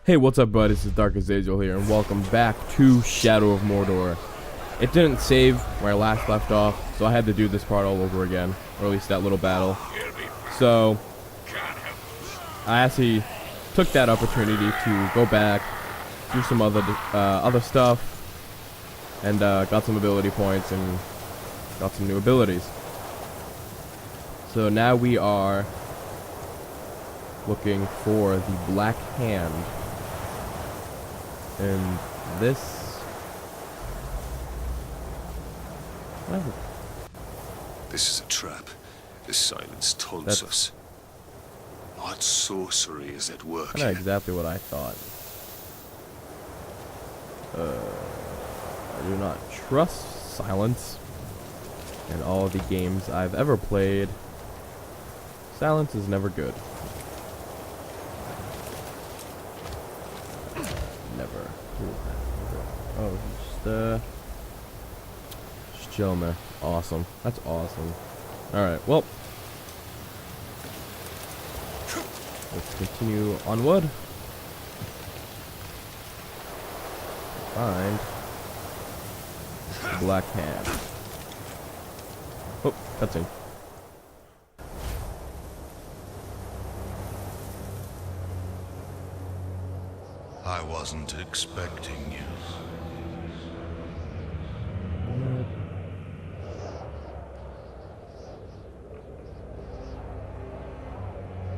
Hey, what's up, bud? This is Dark Azazel here, and welcome back to Shadow of Mordor. It didn't save where I last left off, so I had to do this part all over again, or at least that little battle. So, I actually took that opportunity to go back, do some other stuff, and got some ability points and got some new abilities. So now we are looking for the Black Hand. And this... This is a trap. The silence taunts us. What sorcery is at work? Not exactly what I thought. I do not trust silence. In all of the games I've ever played, silence is never good. Never. Oh, just chilling there. Awesome. That's awesome. Alright, well. Let's continue onward. Find the Black Hand. Oh, cutscene. I wasn't expecting you.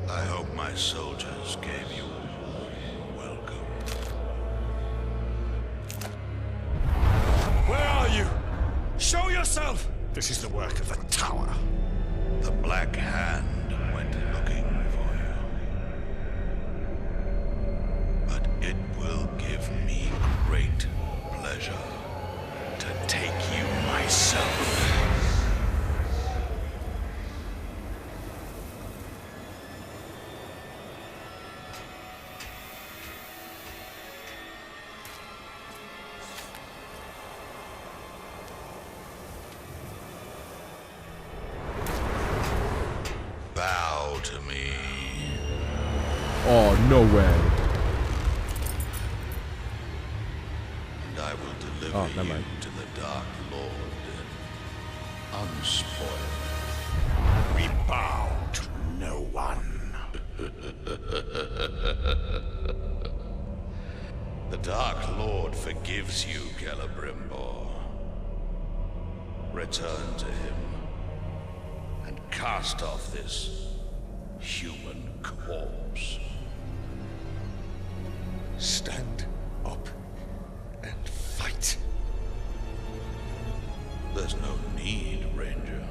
I hope my soldiers gave you welcome. Where are you? Show yourself! This is the work of the tower. The Black Hand went looking for you. But it will give me great pleasure to take you myself. Bow to me. Oh, no way. And I will deliver never you mind. to the Dark Lord, unspoiled. We bow to no one. The Dark Lord forgives you, Celebrimbor. Return to him and cast off this human corpse. Stand up and fight. There's no need, Ranger.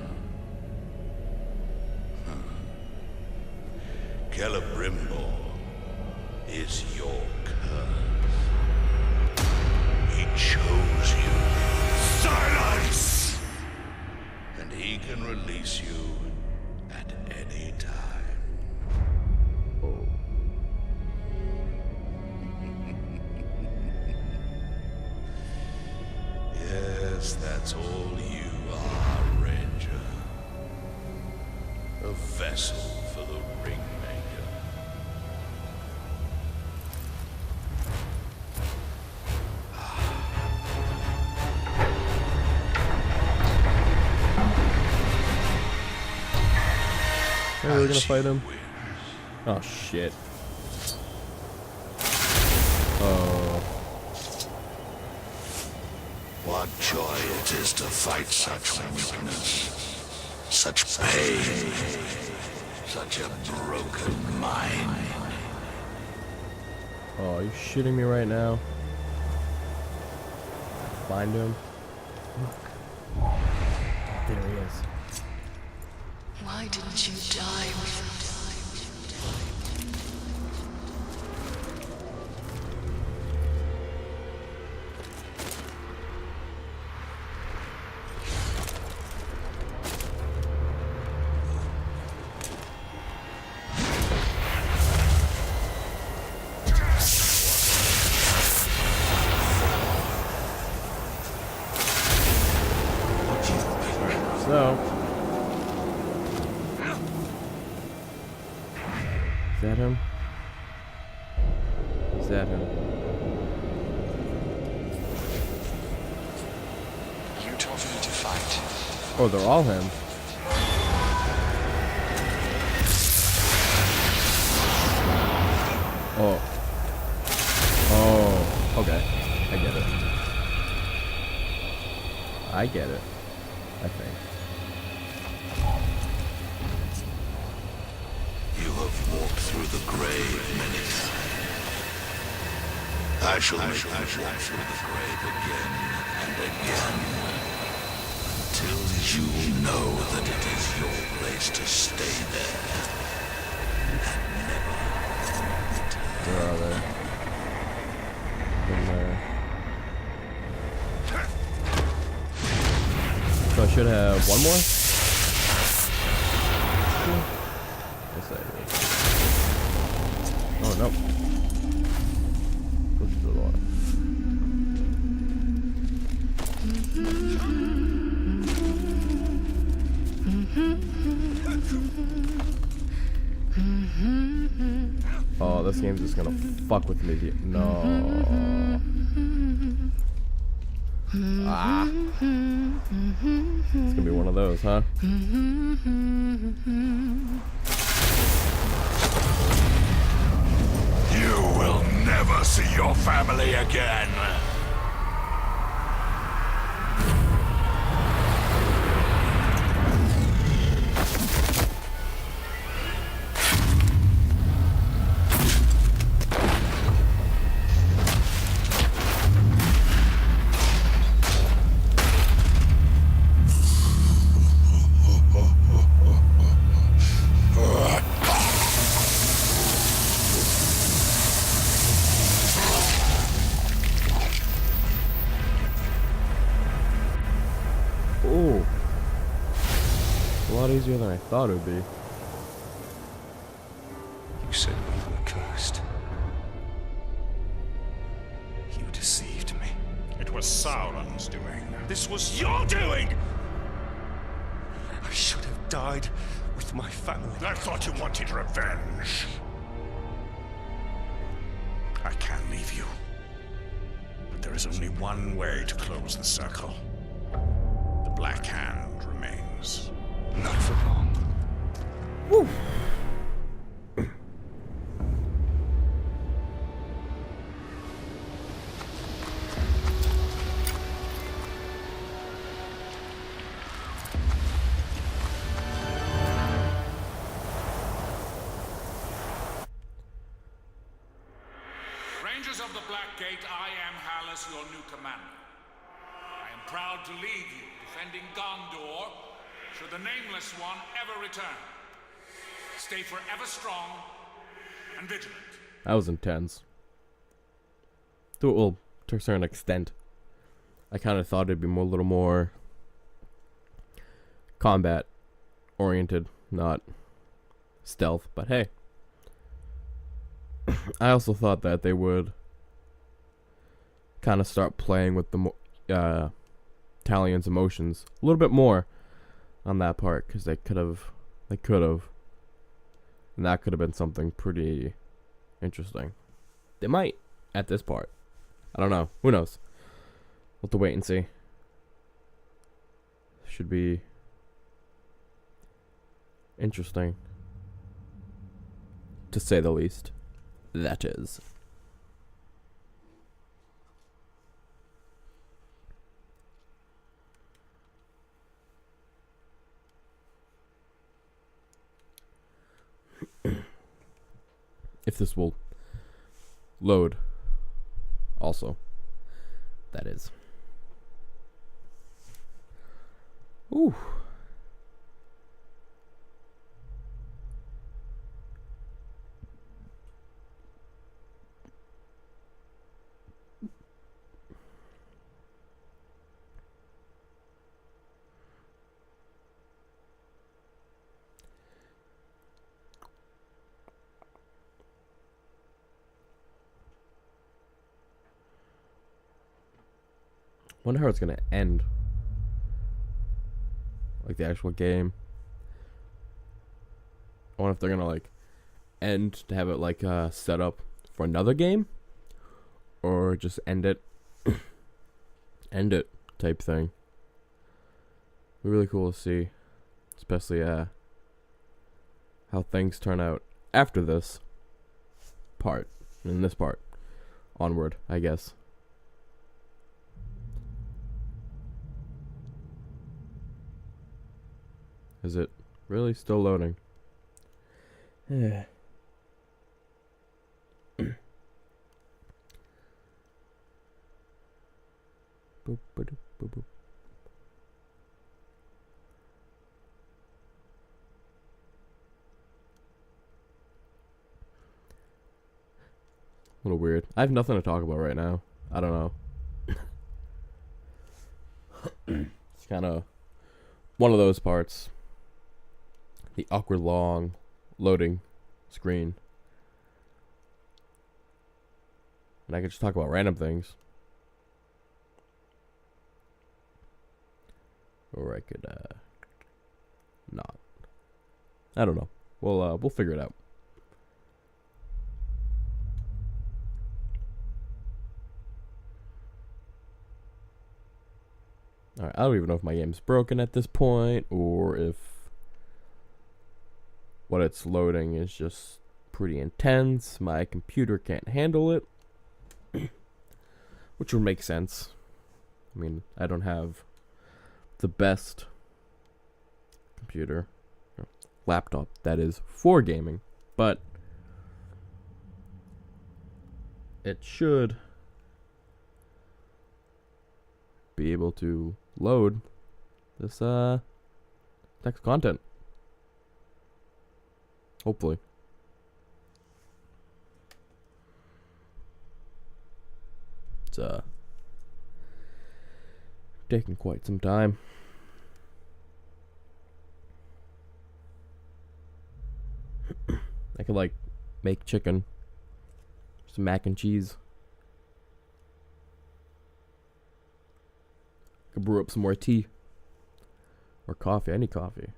Celebrimbor is your curse. He chose you. Silence! And he can release you at any time. Oh. Yes, that's all you are, Ranger. A vessel for the Ringmaker. Are we gonna As fight you him? wish. Oh, shit. Oh. What joy it is to fight such weakness, such pain, such a broken mind. Oh, are you shitting me right now? Find him. Look. There he is. Why didn't you die with us? So. Is that him? that him? You told me to fight. Oh, they're all him. Oh. Oh. Okay. I get it. I get it. I think. You have walked through the grave many times. I shall make you walk through the grave again and again, until you know that it is your place to stay there and never return. Where are they? In there. So I should have one more? Yes, I do. Oh, no. Push the door. Oh, this game's just gonna fuck with me. No. Ah. It's gonna be one of those, huh? You will never see your family again. Ooh. A lot easier than I thought it would be. You said we were cursed. You deceived me. It was Sauron's doing. This was your doing! I should have died with my family. I thought you wanted revenge. I can leave you. But there is only one way to close the circle. The Black Hand remains. Not for long. Woo. Rangers of the Black Gate, I am Hallis, your new commander. I am proud to lead you, defending Gondor, should the Nameless One ever return. Stay forever strong and vigilant. That was intense. Well, to a certain extent. I kind of thought it'd be more, a little more combat oriented, not stealth, but hey. I also thought that they would kind of start playing with the Talian's emotions a little bit more on that part, because they could have, and that could have been something pretty interesting. They might at this part. I don't know. Who knows? We'll have to wait and see. Should be interesting, to say the least. That is. If this will load also. That is. Ooh. Wonder how it's gonna end. Like the actual game. I wonder if they're gonna like end to have it like set up for another game, or just end it. End it type thing. Really cool to see, especially how things turn out after this part, and this part onward, I guess. Is it really still loading? Yeah. Boop, ba-doop, boop, boop. A little weird. I have nothing to talk about right now. I don't know. It's kind of one of those parts. The awkward long loading screen. And I could just talk about random things. Or I could not. I don't know. We'll figure it out. Alright, I don't even know if my game's broken at this point, or if what it's loading is just pretty intense. My computer can't handle it. Which would make sense. I mean, I don't have the best computer, or laptop, that is, for gaming. But it should be able to load this text content. Hopefully. It's taking quite some time. I could like make chicken, some mac and cheese. Could brew up some more tea or coffee. I need coffee.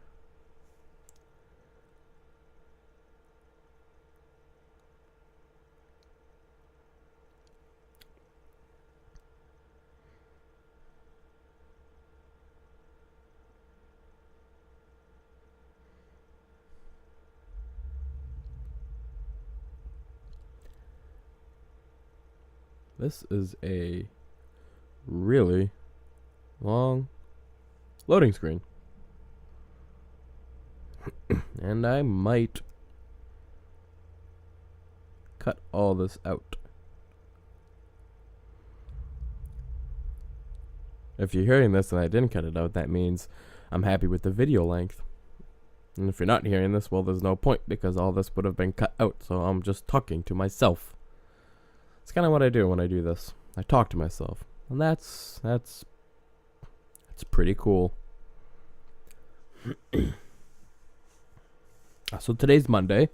This is a really long loading screen. And I might cut all this out. If you're hearing this and I didn't cut it out, that means I'm happy with the video length. And if you're not hearing this, well, there's no point, because all this would have been cut out, so I'm just talking to myself. It's kind of what I do when I do this. I talk to myself. And that's pretty cool. So today's Monday.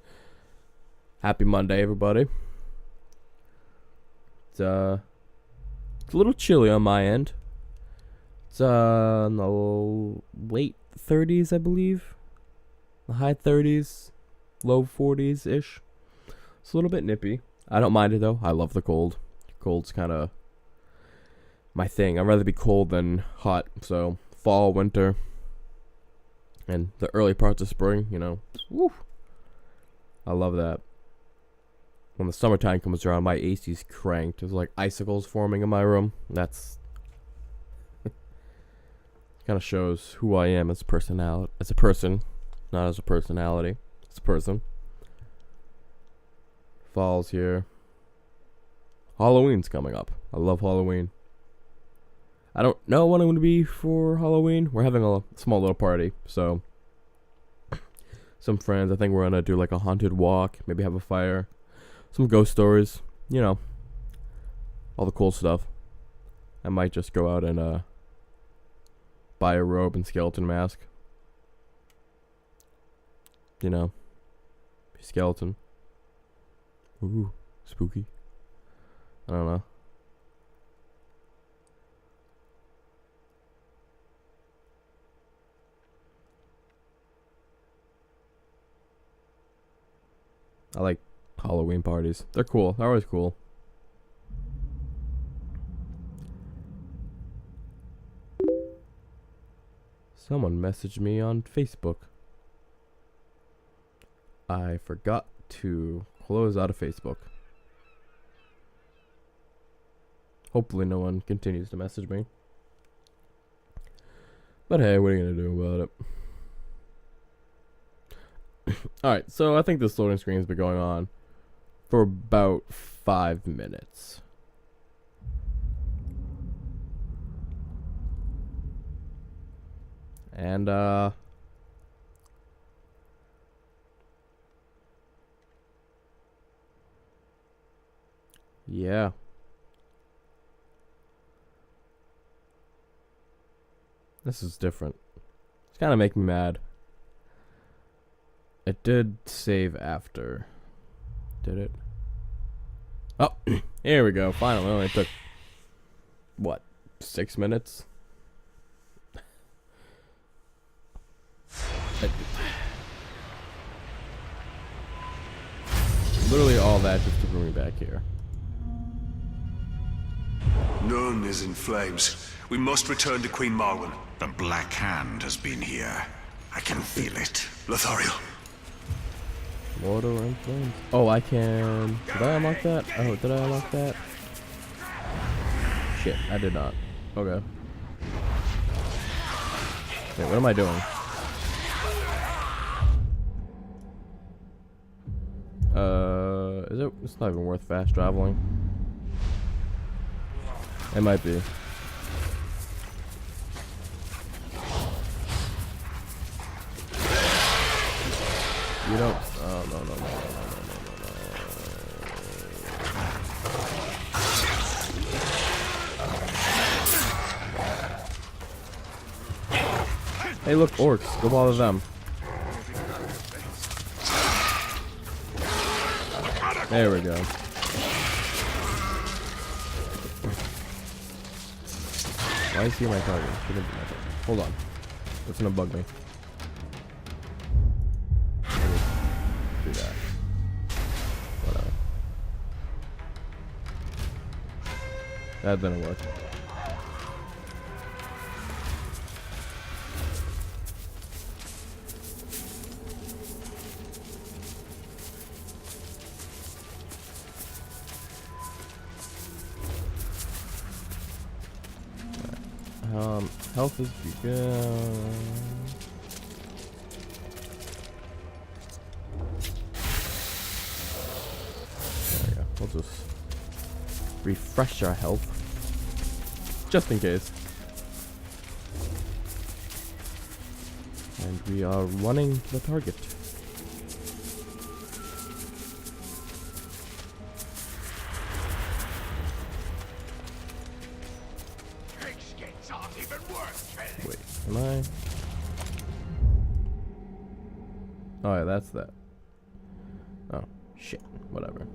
Happy Monday, everybody. It's a little chilly on my end. It's in the late 30s, I believe. The high 30s, low 40s-ish. It's a little bit nippy. I don't mind it, though. I love the cold. Cold's kind of my thing. I'd rather be cold than hot. So, fall, winter, and the early parts of spring, you know. Woo! I love that. When the summertime comes around, my AC's cranked. There's like icicles forming in my room. That's kind of shows who I am as a person, not as a personality. As a person. Fall's here. Halloween's coming up. I love Halloween. I don't know what I'm going to be for Halloween. We're having a small little party, so some friends, I think we're going to do like a haunted walk, maybe have a fire, some ghost stories, you know, all the cool stuff. I might just go out and buy a robe and skeleton mask. You know, skeleton. Ooh, spooky. I don't know. I like Halloween parties. They're cool. They're always cool. Someone messaged me on Facebook. I forgot to close out of Facebook. Hopefully no one continues to message me. But hey, what are you gonna do about it? Alright, so I think this loading screen has been going on for about 5 minutes. And yeah. This is different. It's kind of making me mad. It did save after. Did it? Oh, here we go. Finally, it only took, what, 6 minutes? Literally all that just to bring me back here. None is in flames. We must return to Queen Marwen. The Black Hand has been here. I can feel it. Lothario. Mordor and flames. Oh, I can. Did I unlock that? Oh, did I unlock that? Shit, I did not. Okay. Wait, what am I doing? Is it? It's not even worth fast traveling. It might be. You don't. Oh, no, no, no, no, no, no, no, no. Hey, look, orcs. Go bother them. There we go. Why is he my target? He didn't be my target. Hold on. That's gonna bug me. Do that. Whatever. That didn't work. Health is good. There we go. We'll just refresh our health. Just in case. And we are running to the target. Wait, am I? Oh yeah, that's that. Oh, shit. Whatever.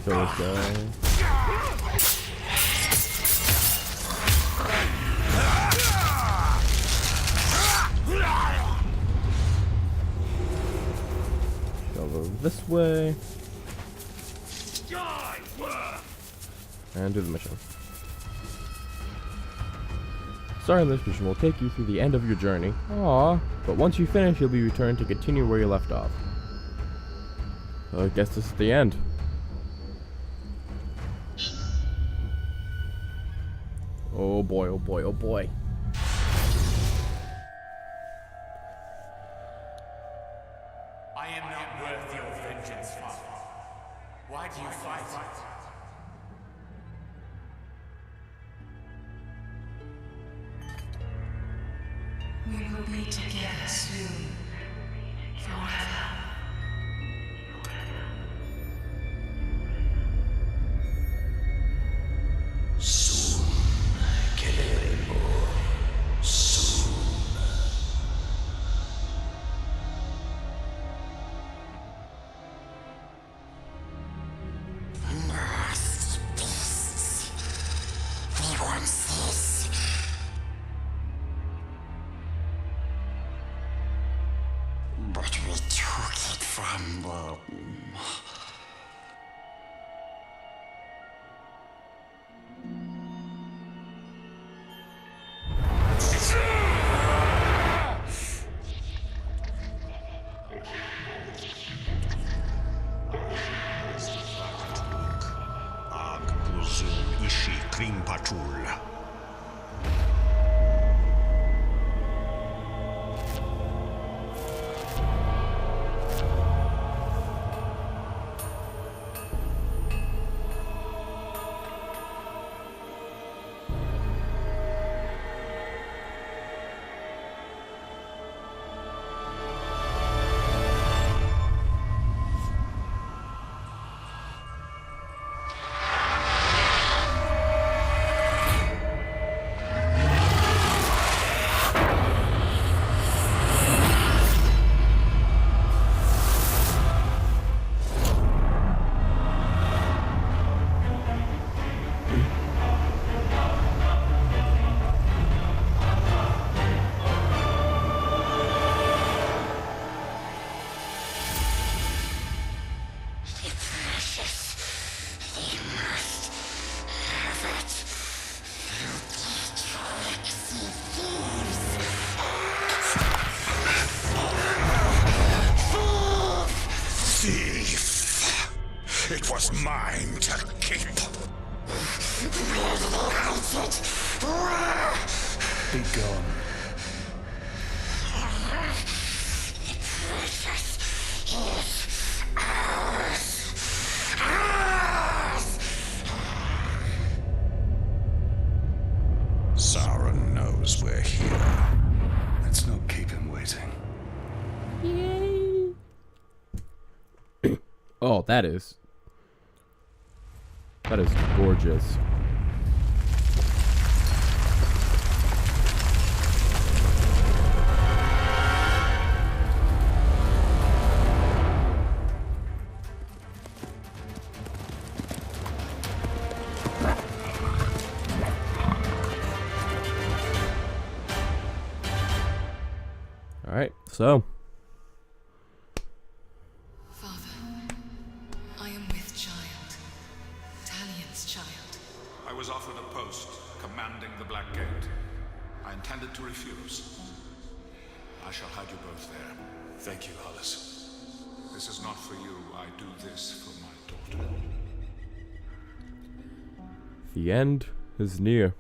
Kill this guy. Go this way. And do the mission. Starting this mission will take you through the end of your journey. Aww. But once you finish, you'll be returned to continue where you left off. So I guess this is the end. Oh boy, oh boy, oh boy. I am not worth your vengeance, Father. Why do you fight? We will be together soon. Forever. Soon, Celebrimbor. Soon. tool. It was mine to keep. Be gone. Sauron knows we're here. Let's not keep him waiting. Oh, that is gorgeous. All right, so Father, I am with child. Talion's child. I was offered a post commanding the Black Gate. I intended to refuse. I shall hide you both there. Thank you, Hollis. This is not for you. I do this for my daughter. the end is near.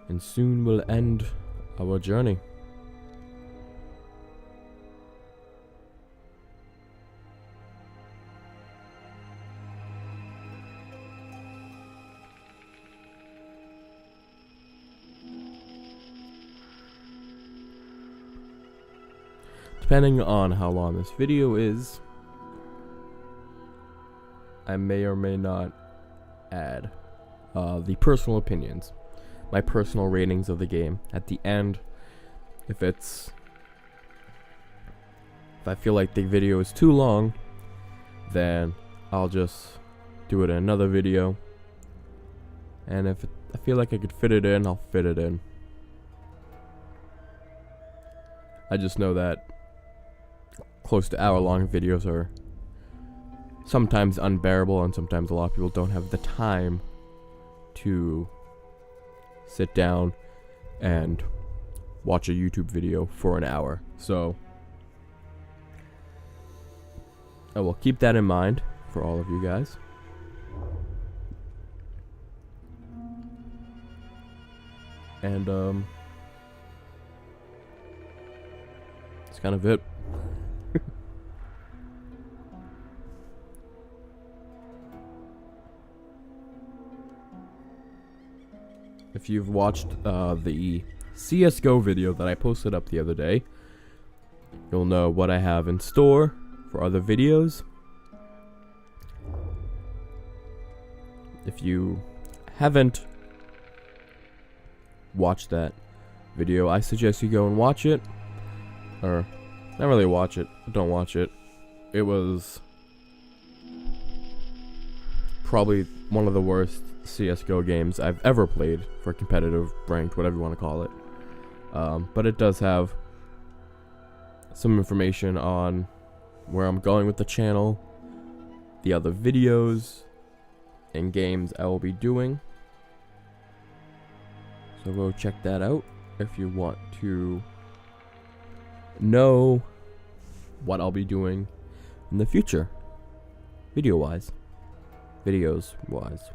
And soon will end our journey. Depending on how long this video is, I may or may not add the personal opinions, my personal ratings of the game at the end. If I feel like the video is too long, then I'll just do it in another video. And if I feel like I could fit it in, I'll fit it in. I just know that close to hour-long videos are sometimes unbearable, and sometimes a lot of people don't have the time to sit down and watch a YouTube video for an hour. So I will keep that in mind for all of you guys. And that's kind of it. If you've watched the CSGO video that I posted up the other day, you'll know what I have in store for other videos. If you haven't watched that video, I suggest you go and watch it. Or, not really watch it, but don't watch it. It was probably one of the worst CSGO games I've ever played for competitive, ranked, whatever you want to call it. But it does have some information on where I'm going with the channel, the other videos and games I will be doing. So go check that out if you want to know what I'll be doing in the future, video-wise. videos wise.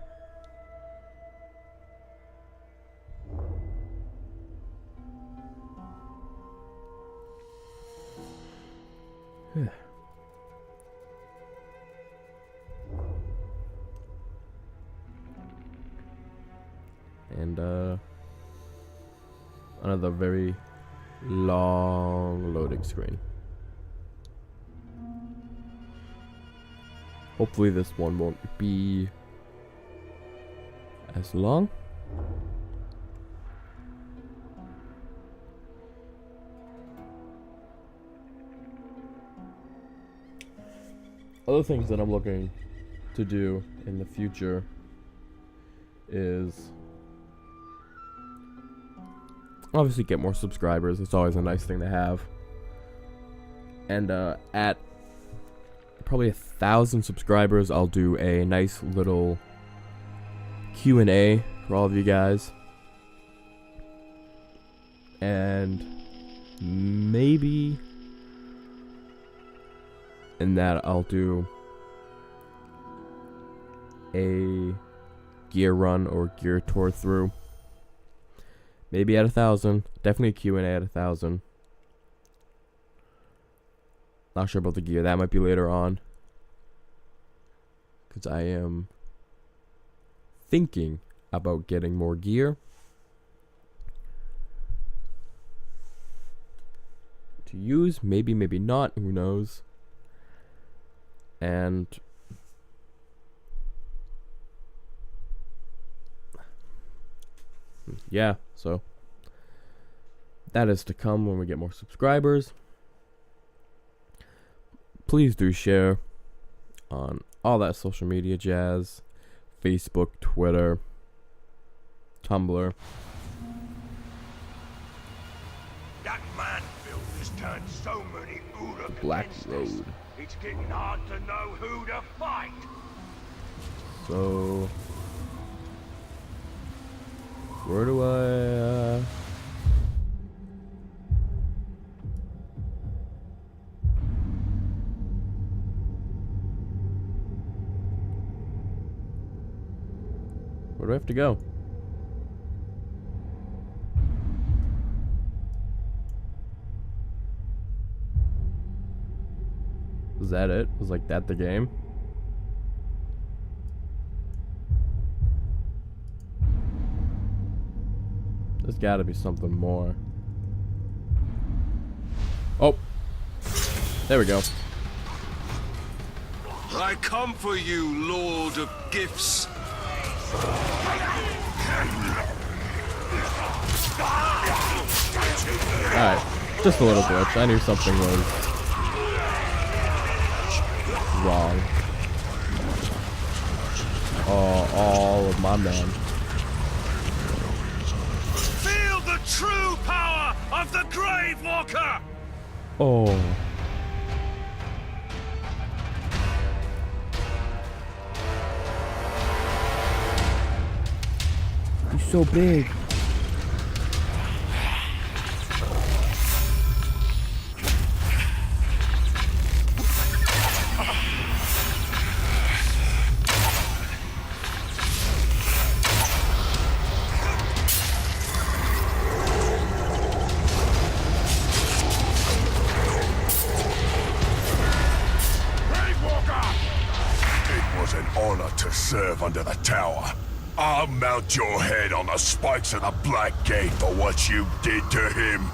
And another very long loading screen. Hopefully this one won't be as long. Other things that I'm looking to do in the future is obviously get more subscribers. It's always a nice thing to have. And at probably 1,000 subscribers, I'll do a nice little Q&A for all of you guys. And maybe in that I'll do a gear run or gear tour through. Maybe at 1,000. Definitely a Q&A at 1,000. Not sure about the gear. That might be later on. Because I am thinking about getting more gear to use. Maybe, maybe not. Who knows? And yeah, so that is to come when we get more subscribers. Please do share on all that social media jazz. Facebook, Twitter, Tumblr. That man build has turned so many Uruk Black against us. Road. It's getting hard to know who to fight. So where do I where do I have to go? Was that it? Was like that the game? There's gotta be something more. Oh! There we go. I come for you, Lord of Gifts. Alright. Just a little glitch. I knew something was wrong. Oh, all of my men. Feel the true power of the Grave Walker! Oh. He's so big. To serve under the tower. I'll mount your head on the spikes of the Black Gate for what you did to him.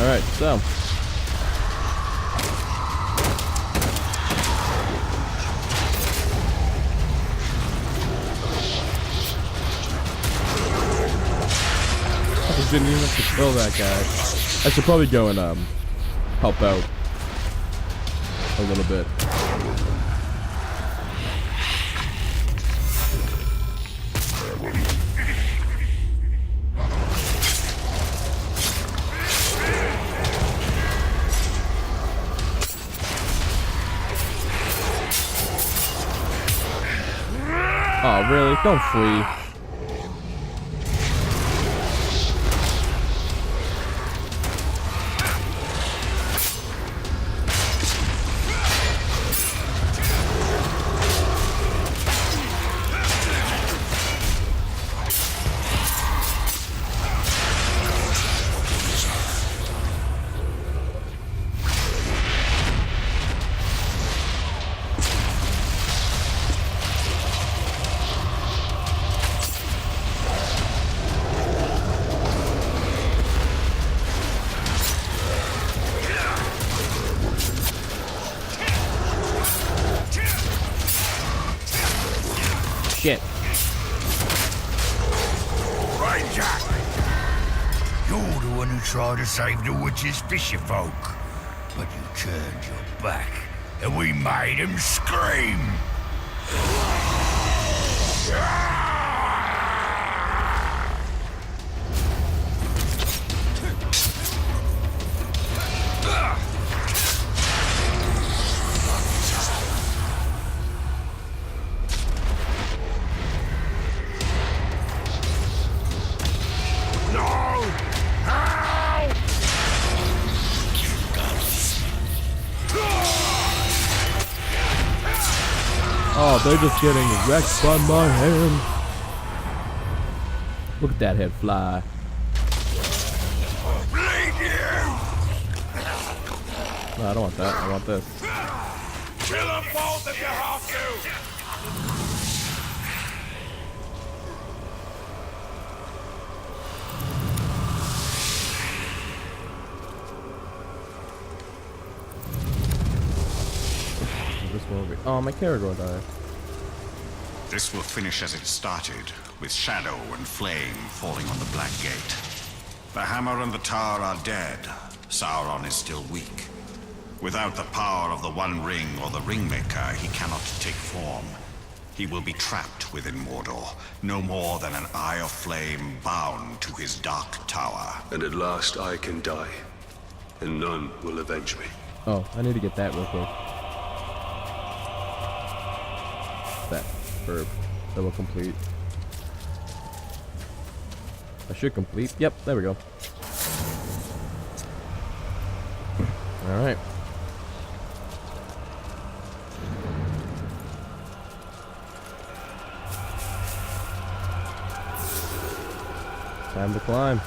Alright, so I didn't even have to kill that guy. I should probably go and help out a little bit. Oh, really? Don't flee. Shit. Right, Jack. You're the one who tried to save the witch's fisher folk. But you turned your back, and we made him scream. Oh, they're just getting wrecked by my hand. Look at that head fly. No, I don't want that. I want this. Kill them both if you have to! This one will be. Oh, my Caragor died. This will finish as it started, with shadow and flame falling on the Black Gate. The hammer and the tower are dead. Sauron is still weak. Without the power of the One Ring or the Ringmaker, he cannot take form. He will be trapped within Mordor, no more than an eye of flame bound to his dark tower. And at last I can die, and none will avenge me. Oh, I need to get that real quick. That herb. That will complete. I should complete. Yep, there we go. Alright. Time to climb.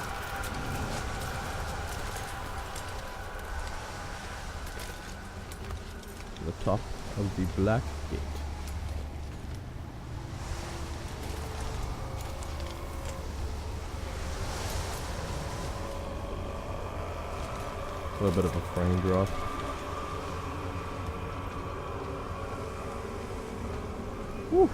To the top of the Black Gate. A little bit of a frame drop. Woo.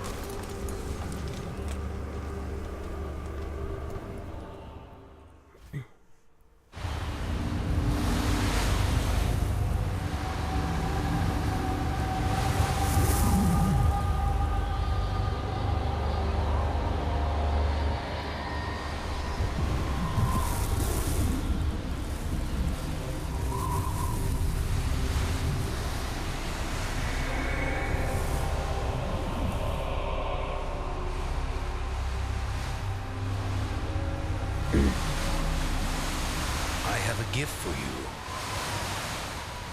I have a gift for you,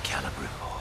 Celebrimbor.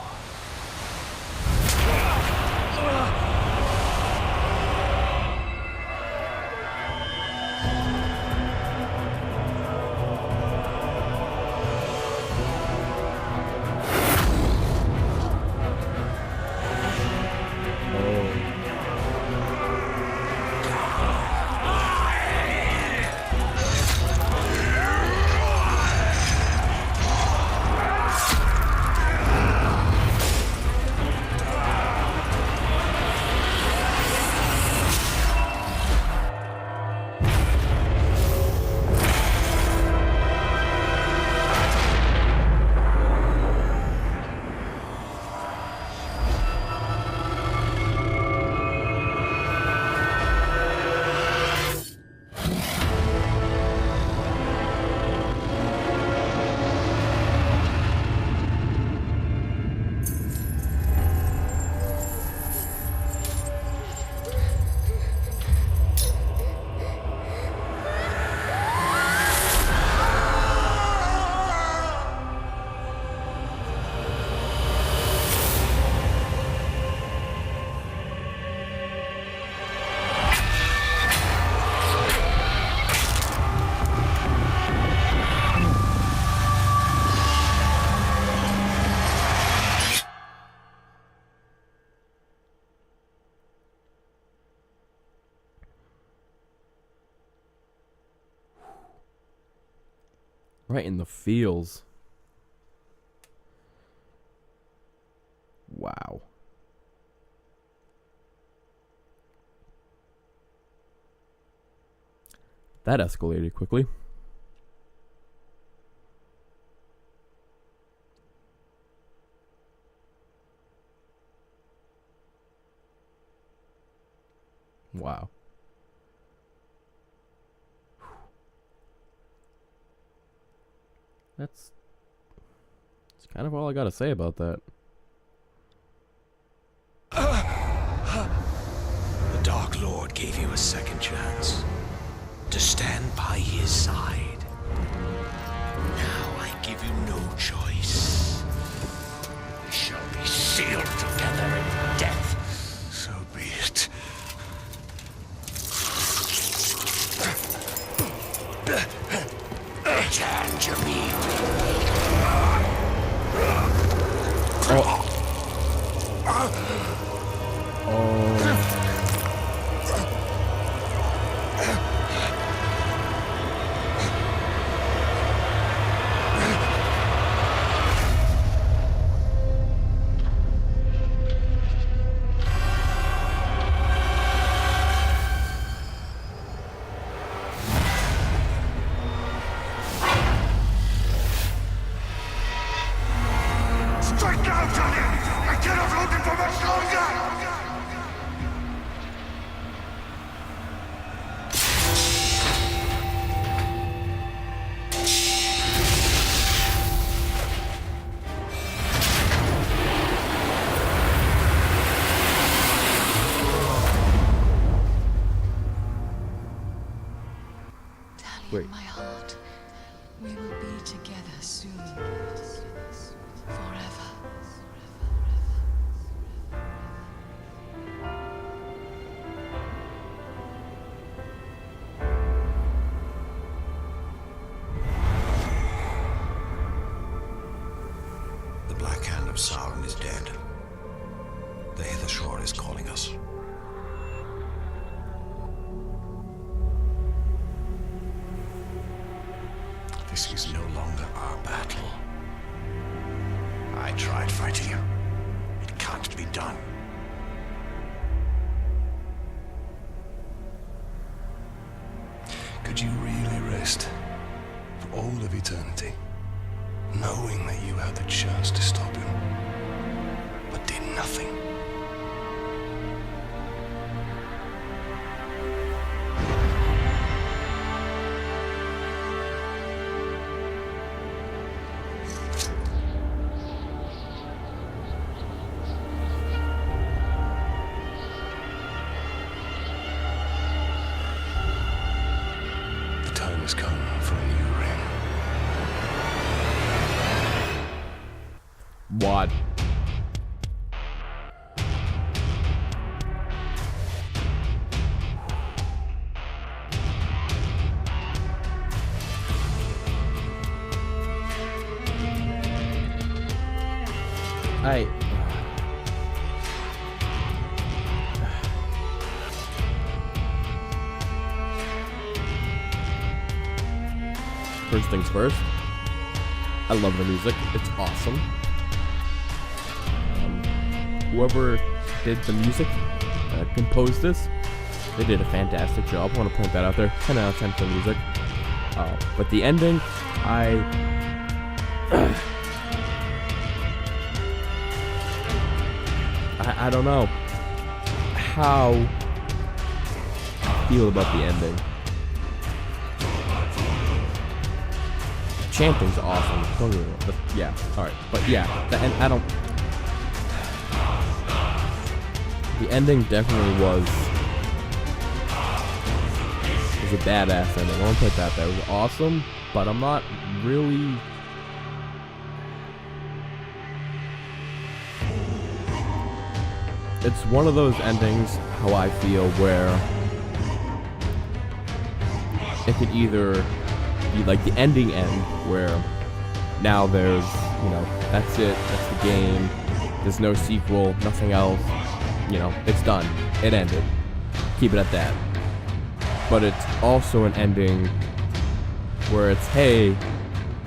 Right in the feels. Wow. That escalated quickly. Wow. That's kind of all I gotta say about that. The Dark Lord gave you a second chance to stand by his side. Now I give you no choice. We shall be sealed together in death. So be it. Return to me. Strike now, Johnny! I cannot hold it for much longer! Darling, Wait. my heart, we will be together soon. Forever. The Black Hand of Sauron is dead. The Hither Shore is calling us. This is no longer our battle. I tried fighting you. It can't be done. Could you really rest for all of eternity, knowing that you had the chance to stop him, but did nothing? The time has come for a new ring. What? First things first, I love the music. It's awesome. Whoever did the music, composed this, they did a fantastic job. I want to point that out there. 10 out of 10 for the music. But the ending, I don't know how I feel about the ending. Chanting's awesome. Don't get me wrong. Yeah, alright. But yeah, I don't... The ending definitely was a badass ending. I want to put that there. It was awesome, but I'm not really... It's one of those endings, how I feel, where it could either be like the ending end, where now there's, you know, that's it, that's the game, there's no sequel, nothing else, you know, it's done, it ended, keep it at that. But it's also an ending where it's, hey,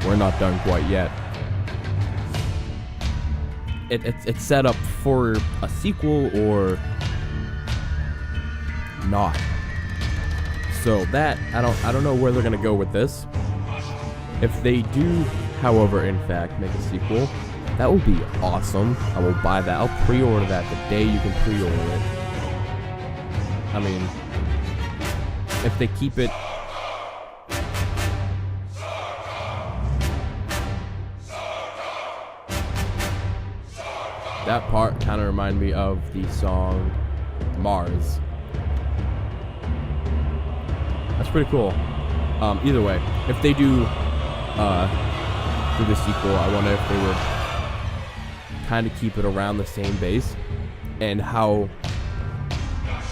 we're not done quite yet. It's set up for a sequel or not. So that I don't know where they're gonna go with this. If they do, however, in fact, make a sequel, that would be awesome. I will buy that. I'll pre-order that the day you can pre-order it. I mean, if they keep it that part kind of reminded me of the song Mars. That's pretty cool. Either way, if they do the sequel, I wonder if they would kind of keep it around the same base and how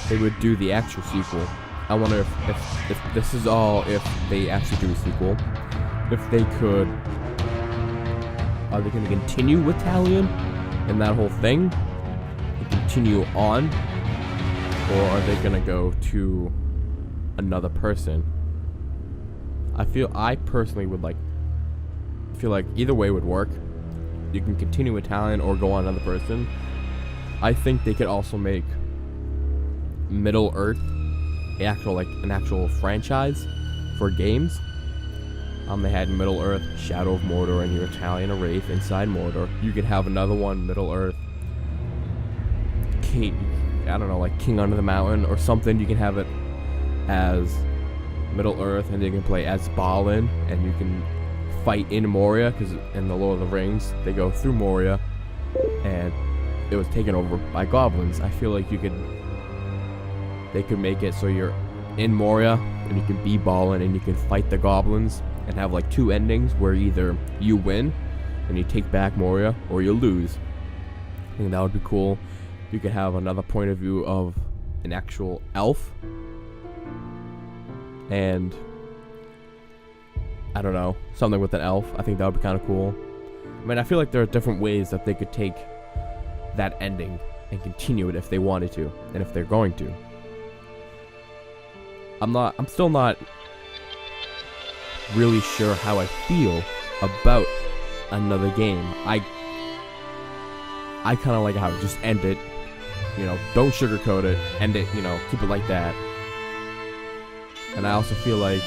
they would do the actual sequel. I wonder if this is all, if they actually do a sequel, if they could, are they going to continue with Talion and that whole thing and continue on, or are they going to go to another person? I personally would feel like either way would work. You can continue with Talion or go on another person. I think they could also make Middle Earth an actual franchise for games. They had Middle Earth, Shadow of Mordor, and your Talion, a Wraith inside Mordor. You could have another one, Middle Earth, King Under the Mountain or something. You can have it as Middle Earth, and you can play as Balin, and you can fight in Moria, because in the Lord of the Rings, they go through Moria, and it was taken over by goblins. I feel like they could make it so you're in Moria, and you can be Balin, and you can fight the goblins, and have like two endings where either you win, and you take back Moria, or you lose. I think that would be cool. You could have another point of view of an actual elf, and I don't know, something with an elf. I think that would be kind of cool. I mean, I feel like there are different ways that they could take that ending and continue it if they wanted to, and if they're going to. I'm still not really sure how I feel about another game. I kind of like how just end it, don't sugarcoat it, end it, keep it like that. And I also feel like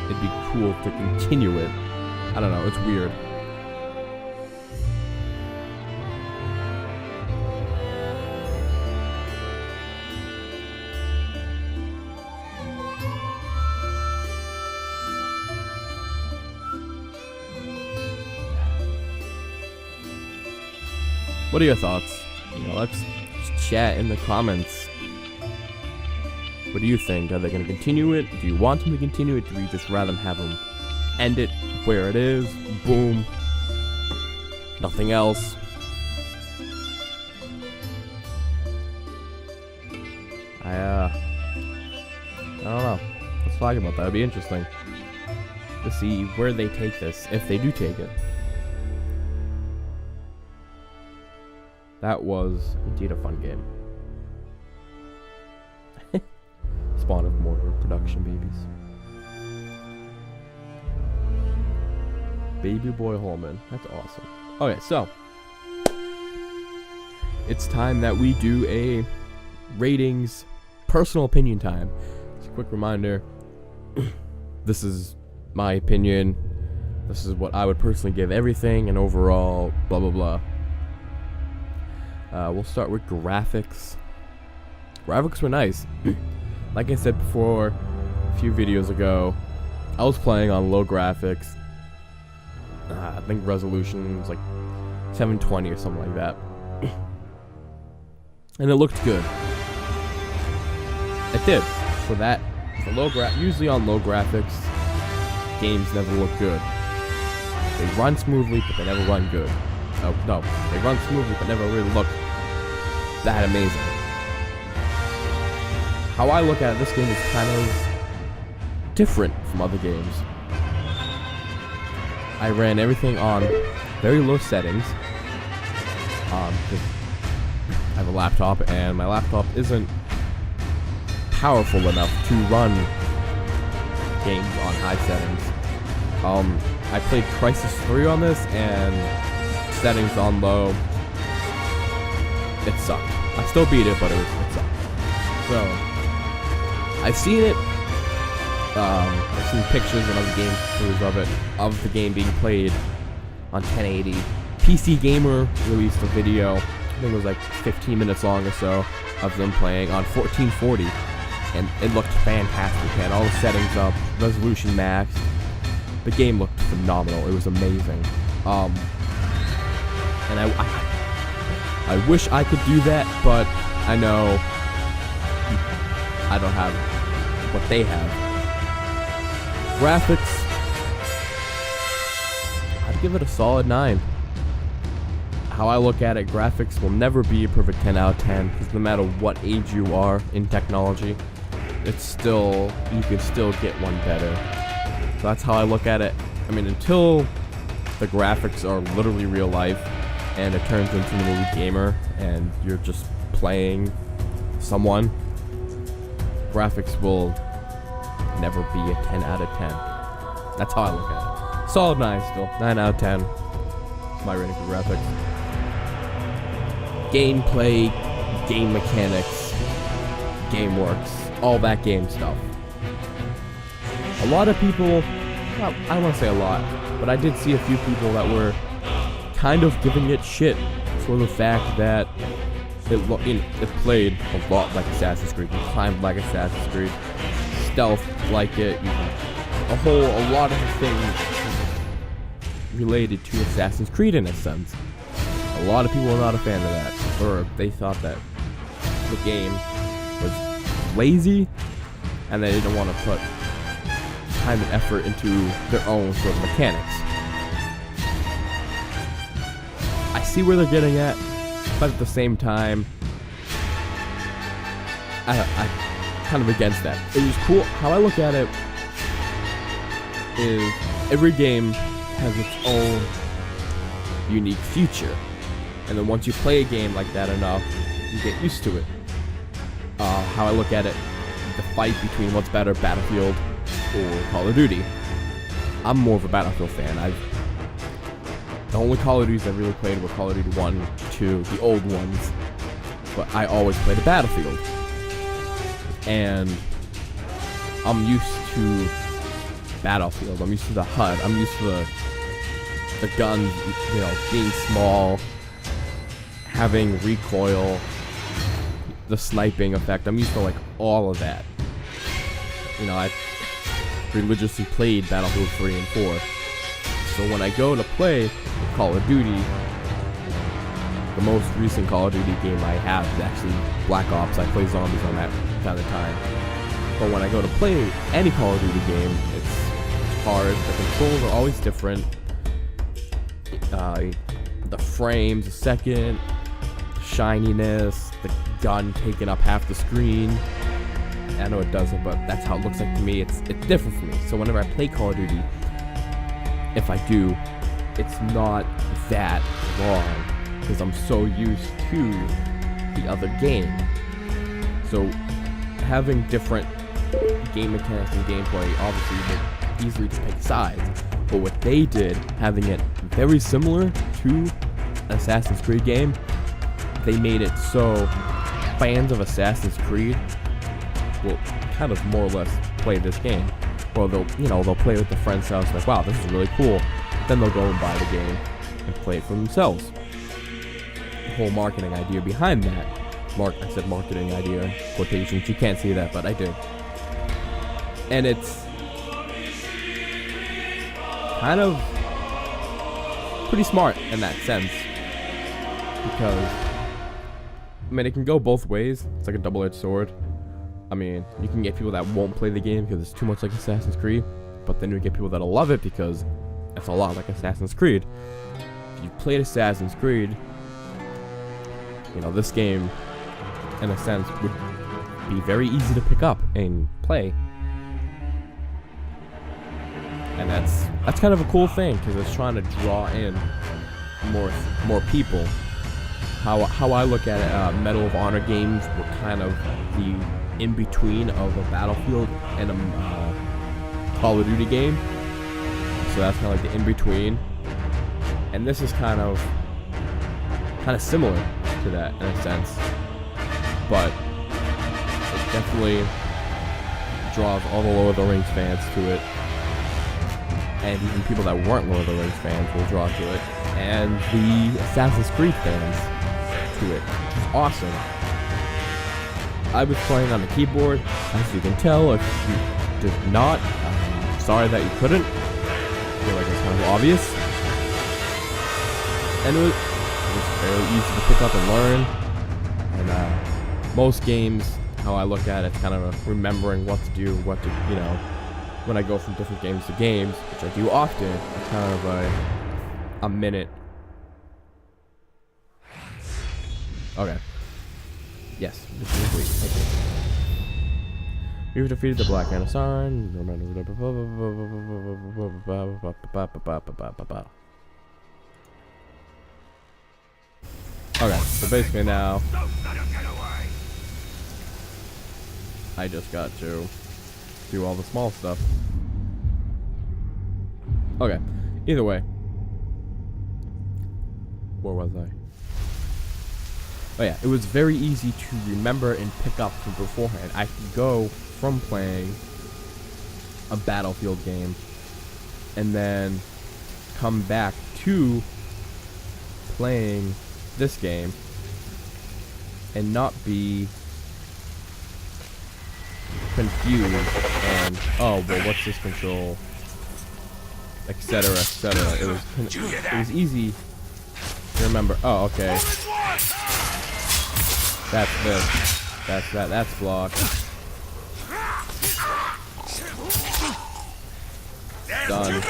it'd be cool to continue it. I don't know, it's weird. What are your thoughts? Let's chat in the comments. What do you think? Are they going to continue it? Do you want them to continue it? Do you just rather have them end it where it is? Boom. Nothing else. I don't know. Let's talk about that. It'd be interesting to see where they take this, if they do take it. That was indeed a fun game. Spawn of Mordor production babies. Baby boy Holman. That's awesome. Okay, so it's time that we do a ratings personal opinion time. Just a quick reminder. This is my opinion. This is what I would personally give everything, and overall blah blah blah. We'll start with graphics. Graphics were nice. Like I said before, a few videos ago, I was playing on low graphics. I think resolution was like 720 or something like that. And it looked good. It did. For that, usually on low graphics, games never look good. They run smoothly, but they never run good. Oh, no, they run smoothly, but never really look that amazing. How I look at it, this game is kind of different from other games. I ran everything on very low settings. Because I have a laptop, and my laptop isn't powerful enough to run games on high settings. I played Crisis 3 on this, and settings on low. It sucked. I still beat it, but it sucked. So, I've seen it. I've seen pictures and other gameplays of the game being played on 1080. PC Gamer released a video, I think it was like 15 minutes long or so, of them playing on 1440, and it looked fantastic. Had all the settings up, resolution maxed. The game looked phenomenal. It was amazing. And I wish I could do that, but I know I don't have what they have. Graphics, I'd give it a solid 9. How I look at it, graphics will never be a perfect 10 out of 10, because no matter what age you are in technology, it's still, you can still get one better. So that's how I look at it. I mean, until the graphics are literally real life, and it turns into the movie Gamer, and you're just playing someone, graphics will never be a 10 out of 10. That's how I look at it. Solid 9 still. 9 out of 10. My rating for graphics. Gameplay, game mechanics, game works, all that game stuff. A lot of people, well, I don't want to say a lot, but I did see a few people that were kind of giving it shit for the fact that it played a lot like Assassin's Creed. You climbed like Assassin's Creed, stealth like it, a lot of the things related to Assassin's Creed in a sense. A lot of people are not a fan of that, or they thought that the game was lazy and they didn't want to put time and effort into their own sort of mechanics. I see where they're getting at, but at the same time, I kind of against that. It was cool. How I look at it is every game has its own unique feature. And then once you play a game like that enough, you get used to it. How I look at it, the fight between what's better, Battlefield or Call of Duty. I'm more of a Battlefield fan. The only Call of Duties I really played were Call of Duty 1, 2, the old ones. But I always played a Battlefield. And I'm used to Battlefield. I'm used to the HUD. I'm used to the guns, being small, having recoil, the sniping effect. I'm used to like all of that. I religiously played Battlefield 3 and 4. So when I go to play Call of Duty, the most recent Call of Duty game I have is actually Black Ops. I play zombies on that kind of time. But when I go to play any Call of Duty game, it's hard. The controls are always different. The frames a second, shininess, the gun taking up half the screen. I know it doesn't, but that's how it looks like to me. It's different for me. So whenever I play Call of Duty, if I do, it's not that long because I'm so used to the other game. So having different game mechanics and gameplay, obviously you can easily just pick sides. But what they did, having it very similar to an Assassin's Creed game, they made it so fans of Assassin's Creed will kind of more or less play this game. Or they'll play with their friends' house like, wow, this is really cool. Then they'll go and buy the game and play it for themselves. The whole marketing idea behind that. I said marketing idea, quotations, you can't see that, but I do. And it's kind of pretty smart in that sense. Because, it can go both ways. It's like a double-edged sword. You can get people that won't play the game because it's too much like Assassin's Creed, but then you get people that'll love it because it's a lot like Assassin's Creed. If you've played Assassin's Creed, this game, in a sense, would be very easy to pick up and play. And that's kind of a cool thing because it's trying to draw in more people. How I look at it, Medal of Honor games were kind of the in-between of a Battlefield and a Call of Duty game. So that's kind of like the in-between. And this is kind of similar to that in a sense. But it definitely draws all the Lord of the Rings fans to it. And even people that weren't Lord of the Rings fans will draw to it. And the Assassin's Creed fans to it. Which is awesome. I was playing on the keyboard, as you can tell. If you did not, I'm sorry that you couldn't. I feel like it's kind of obvious. And it was fairly easy to pick up and learn. And most games, how I look at it, it's kind of remembering what to do, when I go from different games to games, which I do often. It's kind of a minute. Okay. Yes, this is sweet. Thank you. We've defeated the Black Anasaran. Okay, so basically now I just got to do all the small stuff. Okay, either way. Where was I? Oh yeah, it was very easy to remember and pick up from beforehand. I could go from playing a Battlefield game and then come back to playing this game and not be confused and, oh, well, what's this control, etc., etc. It was easy to remember. Oh, okay. That's this. That's blocked. Done.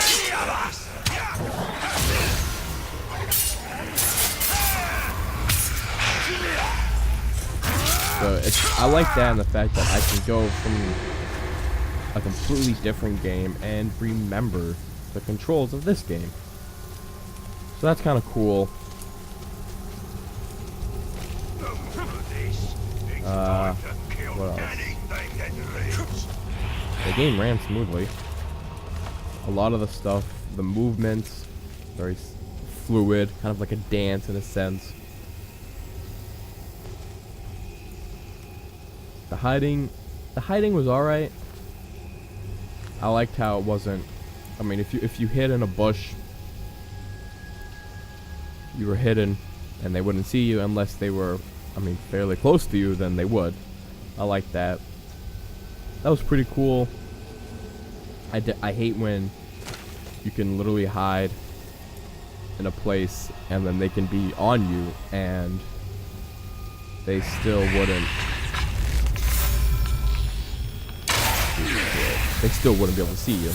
So I like that and the fact that I can go from a completely different game and remember the controls of this game. So that's kind of cool. What else? The game ran smoothly. A lot of the stuff, the movements, very fluid, kind of like a dance in a sense. The hiding was alright. I liked how it wasn't. I mean, if you hid in a bush, you were hidden, and they wouldn't see you unless they were, fairly close to you. Then they would. I like that. That was pretty cool. I hate when you can literally hide in a place and then they can be on you and they still wouldn't. They still wouldn't be able to see you.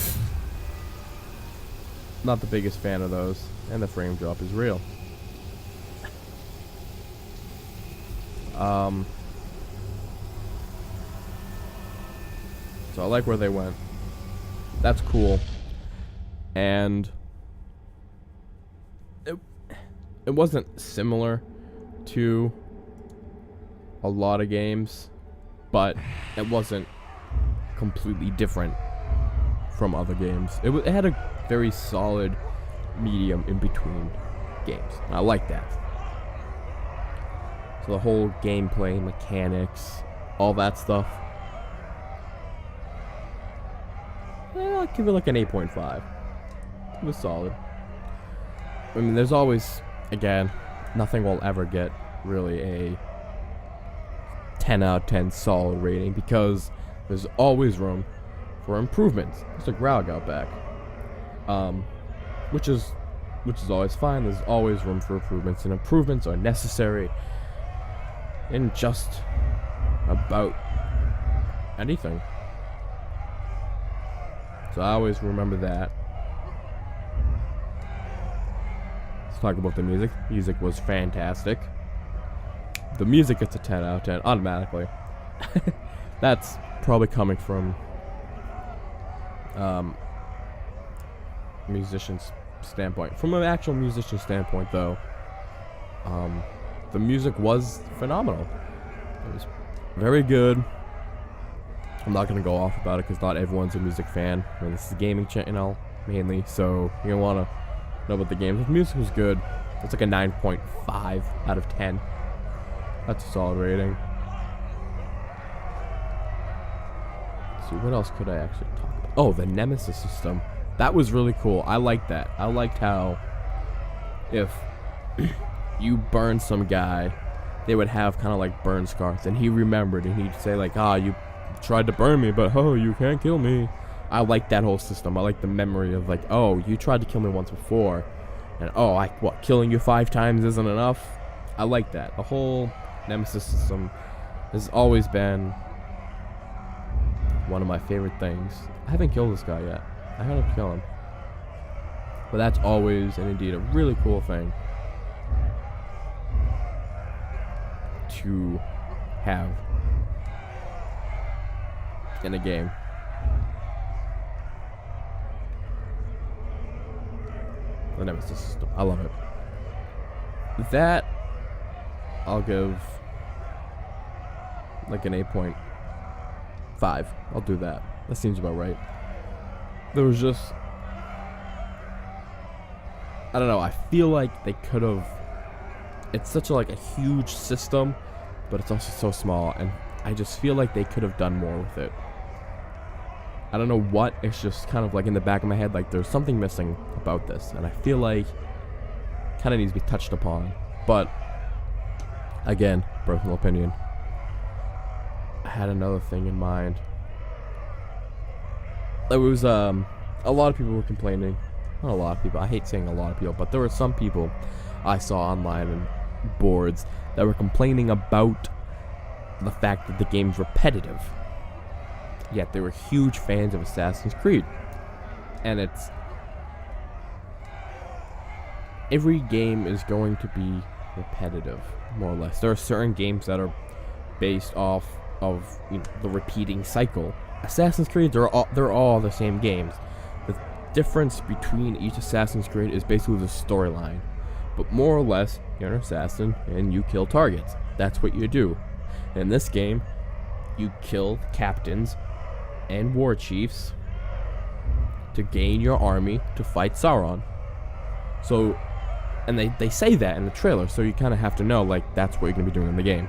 Not the biggest fan of those, and the frame drop is real. So I like where they went. That's cool. And it wasn't similar to a lot of games, but it wasn't completely different from other games. It had a very solid medium in between games. I like that. So the whole gameplay, mechanics, all that stuff. I'll give it like an 8.5. It was solid. I mean, there's always, again, nothing will ever get really a 10 out of 10 solid rating because there's always room for improvements. It's like Raug out back. Which is always fine. There's always room for improvements, and improvements are necessary in just about anything. So I always remember that. Let's talk about the music. Music was fantastic. The music gets a 10 out of 10 automatically. That's probably coming from musician's standpoint. From an actual musician standpoint, though, the music was phenomenal. It was very good. I'm not going to go off about it because not everyone's a music fan. I mean, this is a gaming channel. mainly, so you're gonna want to know about the game. The music was good. It's like a 9.5 out of 10. That's a solid rating. Let's see, what else could I actually talk about? Oh, the Nemesis system. That was really cool. I liked that. I liked how if you burn some guy, they would have kind of like burn scars, and he remembered, and he'd say like, you tried to burn me, but you can't kill me. I like that whole system. I like the memory of like, you tried to kill me once before, and killing you 5 times isn't enough. I like that. The whole Nemesis system has always been one of my favorite things. I haven't killed this guy yet. I had to kill him, but that's always and indeed a really cool thing to have in a game. The Nemesis system. I love it. That I'll give like an 8.5. I'll do that. That seems about right. There was just, I don't know, I feel like they could have, it's such a huge system, but it's also so small, and I just feel like they could have done more with it. I don't know what, it's just kind of like in the back of my head, like there's something missing about this, and I feel like kind of needs to be touched upon. But again, personal opinion. I had another thing in mind. There was a lot of people were complaining. Not a lot of people. I hate saying a lot of people, but there were some people I saw online and boards that were complaining about the fact that the game's repetitive. Yet they were huge fans of Assassin's Creed. And it's, every game is going to be repetitive, more or less. There are certain games that are based off of the repeating cycle. Assassin's Creed, they're all the same games. The difference between each Assassin's Creed is basically the storyline. But more or less, you're an assassin and you kill targets. That's what you do. In this game, you kill captains and war chiefs to gain your army to fight Sauron. So, and they say that in the trailer, so you kind of have to know, like, that's what you're going to be doing in the game.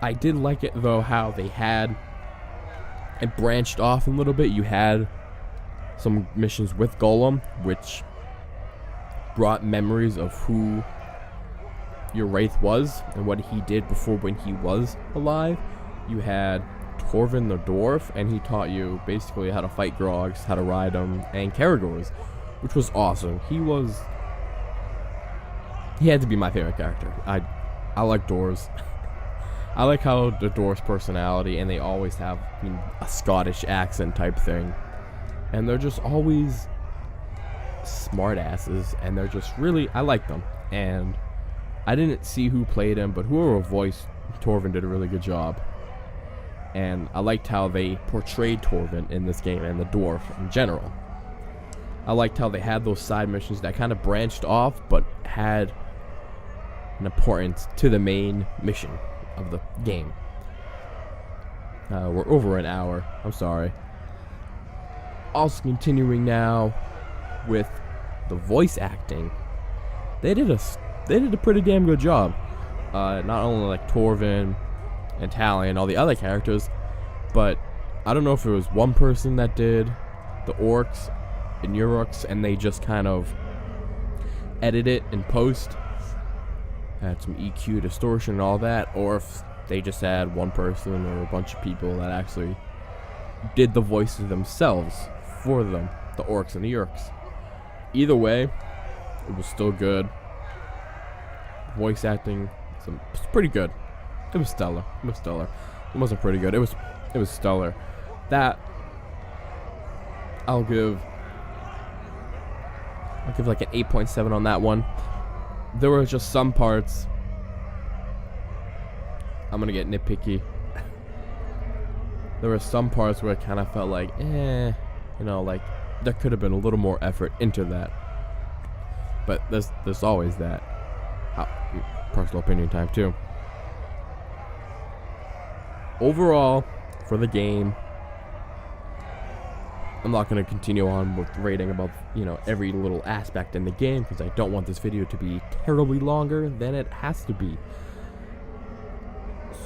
I did like it, though, how they had it branched off a little bit. You had some missions with Golem, which brought memories of who your Wraith was and what he did before when he was alive. You had Torvin the Dwarf, and he taught you basically how to fight Grogs, how to ride them, and Caragors, which was awesome. He had to be my favorite character. I like Dwarves. I like how the Dwarves' personality, and they always have a Scottish accent type thing, and they're just always smart asses, and they're just really, I like them. And I didn't see who played him, but whoever voiced Torvin did a really good job. And I liked how they portrayed Torvin in this game, and the dwarf in general. I liked how they had those side missions that kind of branched off, but had an importance to the main mission of the game. We're over an hour. I'm sorry. Also continuing now with the voice acting. They did a pretty damn good job. Not only like Torvin and Tally and all the other characters, but I don't know if it was one person that did the orcs and Uruks and they just kind of edit it in post, had some EQ, distortion, and all that, or if they just had one person or a bunch of people that actually did the voices themselves for them, the orcs and the Uruks. Either way, it was still good. Voice acting, it's pretty good. It was stellar. It wasn't pretty good. It was stellar. That I'll give like an 8.7 on that one. There were just some parts. I'm gonna get nitpicky. There were some parts where I kind of felt like, like there could have been a little more effort into that. But there's always that. Personal opinion time too. Overall, for the game, I'm not going to continue on with rating about, you know, every little aspect in the game, because I don't want this video to be terribly longer than it has to be.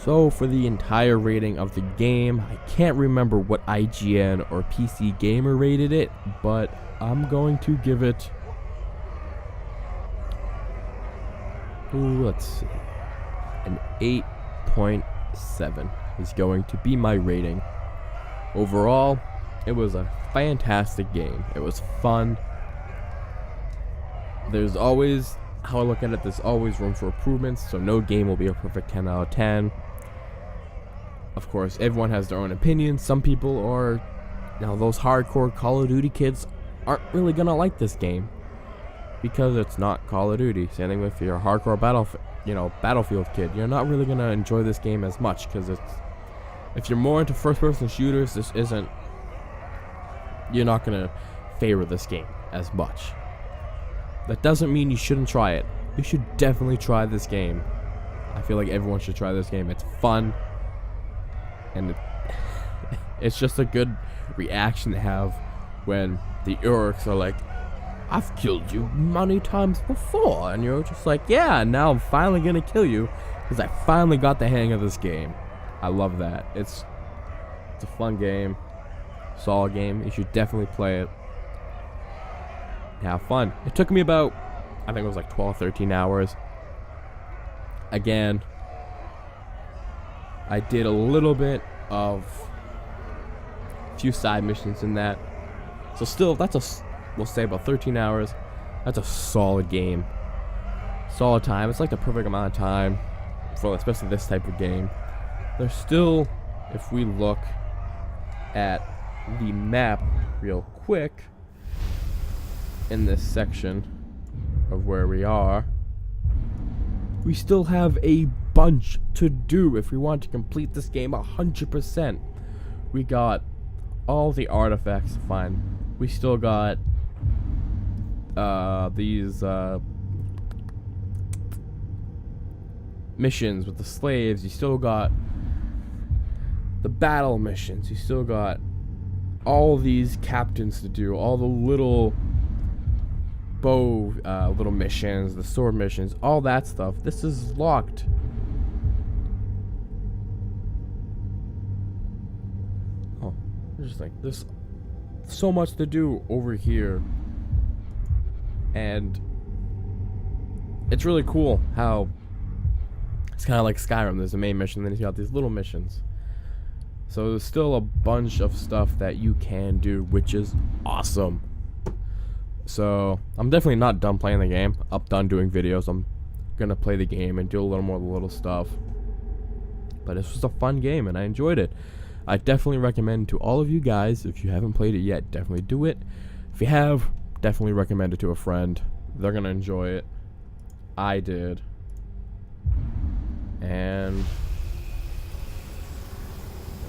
So for the entire rating of the game, I can't remember what IGN or PC Gamer rated it, but I'm going to give it, let's see, an 8.7 is going to be my rating. Overall, it was a fantastic game. It was fun. There's always, how I look at it, there's always room for improvements, so no game will be a perfect 10 out of 10. Of course, everyone has their own opinions. Some people are, you know, those hardcore Call of Duty kids aren't really gonna like this game because it's not Call of Duty. Same thing with your hardcore Battlefield kid. You're not really gonna enjoy this game as much because it's, if you're more into first-person shooters, this isn't, you're not gonna favor this game as much. That doesn't mean you shouldn't try it. You should definitely try this game. I feel like everyone should try this game. It's fun. And it's just a good reaction to have when the orcs are like, I've killed you many times before. And you're just like, yeah, now I'm finally going to kill you because I finally got the hang of this game. I love that. It's a fun game. Solid game. You should definitely play it. Have fun. It took me about, I think it was like 12, 13 hours. Again, I did a little bit of a few side missions in that. So still, that's we'll say about 13 hours. That's a solid game. Solid time. It's like the perfect amount of time for especially this type of game. There's still, if we look at the map real quick in this section of where we are, we still have a bunch to do if we want to complete this game 100%. We got all the artifacts to find. We still got these missions with the slaves. You still got the battle missions. You still got all these captains to do, all the little bow little missions, the sword missions, all that stuff. This is locked. Oh, just like there's so much to do over here, and it's really cool how it's kind of like Skyrim. There's a main mission, then you got these little missions. So there's still a bunch of stuff that you can do, which is awesome. So I'm definitely not done playing the game. I'm done doing videos. I'm gonna play the game and do a little more of the little stuff. But this was a fun game and I enjoyed it. I definitely recommend to all of you guys, if you haven't played it yet, definitely do it. If you have, definitely recommend it to a friend. They're gonna enjoy it. I did. And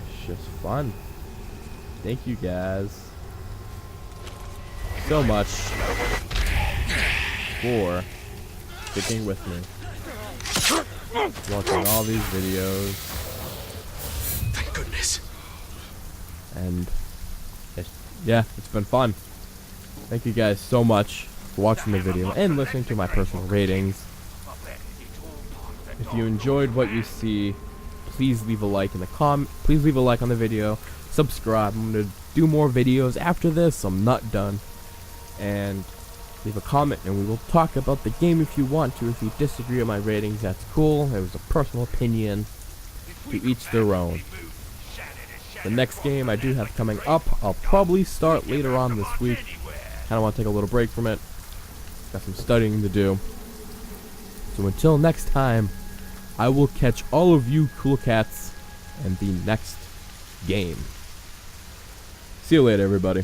it's just fun. Thank you guys so much for sticking with me, watching all these videos. Thank goodness. And it's been fun. Thank you guys so much for watching the video and listening to my personal ratings. If you enjoyed what you see, please leave a like in the please leave a like on the video, subscribe. I'm gonna do more videos after this. I'm not done. And leave a comment and we will talk about the game if you want to. If you disagree with my ratings, that's cool. It was a personal opinion. To each their own. The next game I do have coming up, I'll probably start later on this week. Kinda want to take a little break from it. Got some studying to do. So until next time, I will catch all of you cool cats in the next game. See you later, everybody.